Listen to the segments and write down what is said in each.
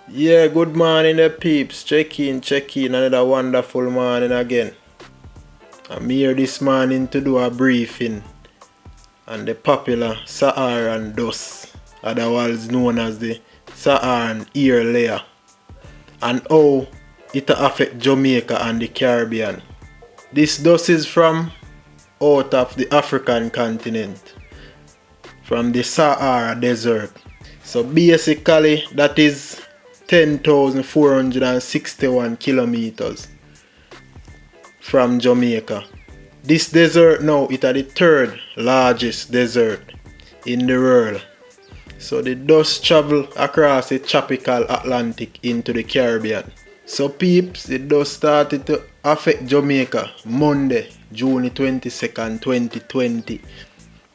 Yeah, good morning, the peeps. Check in. Another wonderful morning again. I'm here this morning to do a briefing on the popular Saharan dust, otherwise known as the Saharan air layer, and how it affects Jamaica and the Caribbean. This dust is from out of the African continent, from the Sahara desert. So basically that is 10,461 kilometers from Jamaica. This desert now is the third largest desert in the world. So the dust travel across the tropical Atlantic into the Caribbean. So peeps, the dust started to affect Jamaica Monday, June 22nd, 2020.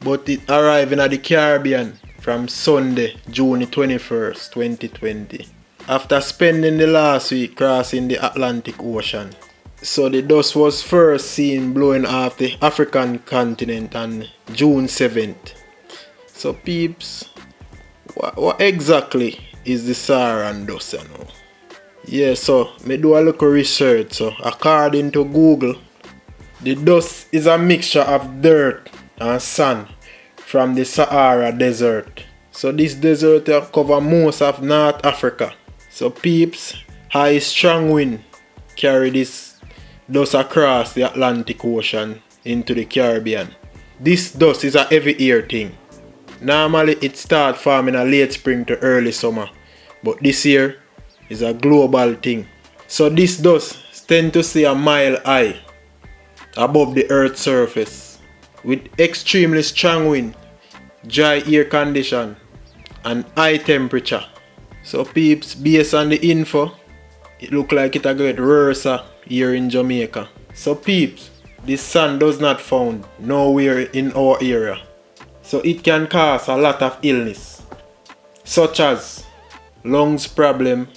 But it arrived in the Caribbean from Sunday, June 21st, 2020. After spending the last week crossing the Atlantic Ocean. So the dust was first seen blowing off the African continent on June 7th. So peeps, what exactly is the Saharan dust, you know? Yeah, so me do a little research. So according to Google, the dust is a mixture of dirt and sand from the Sahara desert. So this desert covers most of North Africa. So peeps, high strong wind carry this dust across the Atlantic Ocean into the Caribbean. This dust is a heavy air thing. Normally it starts forming in late spring to early summer, but this year is a global thing. So this dust tends to stay a mile high above the Earth's surface with extremely strong wind, dry air condition and high temperature. So peeps, based on the info, it look like it a get worse here in Jamaica. So peeps, this sand does not found nowhere in our area. So it can cause a lot of illness, such as lungs problem,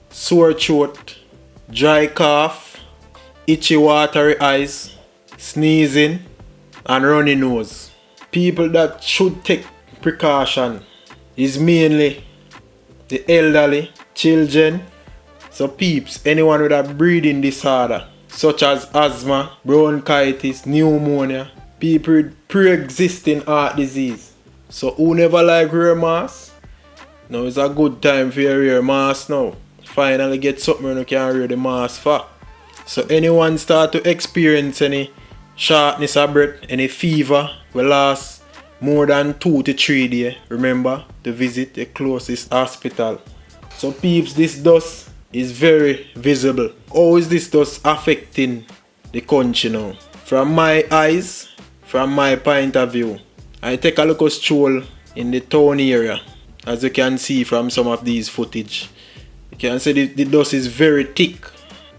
sore throat, dry cough, itchy watery eyes, sneezing and runny nose. People that should take precaution is mainly the elderly, children. So peeps, anyone with a breathing disorder such as asthma, bronchitis, pneumonia, people with pre-existing heart disease. So who never like wear mask? Now is a good time for you to wear mask now. Finally get something you can wear the mask for. So anyone start to experience any shortness of breath, any fever will last more than 2 to 3 days, remember to visit the closest hospital. So peeps, this dust is very visible. How is this dust affecting the country now? From my eyes, from my point of view, I take a look at stroll in the town area. As you can see from some of these footage, you can see the dust is very thick,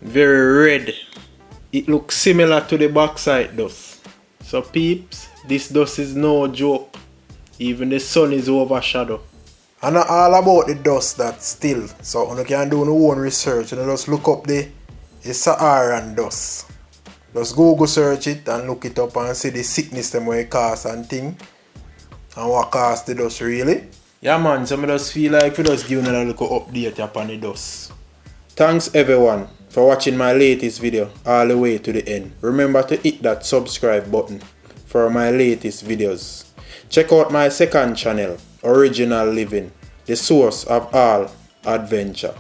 very red. It looks similar to the backside dust. So peeps, this dust is no joke. Even the sun is overshadowed. And not all about the dust that's still. So you can do your own research and just look up the Saharan dust. Just Google search it and look it up and see the sickness them where it cause and thing. And what cause the dust really. Yeah man, so I just feel like we just give a little update upon the dust. Thanks everyone for watching my latest video all the way to the end. Remember to hit that subscribe button for my latest videos. Check out my second channel, Original Living, the source of all adventure.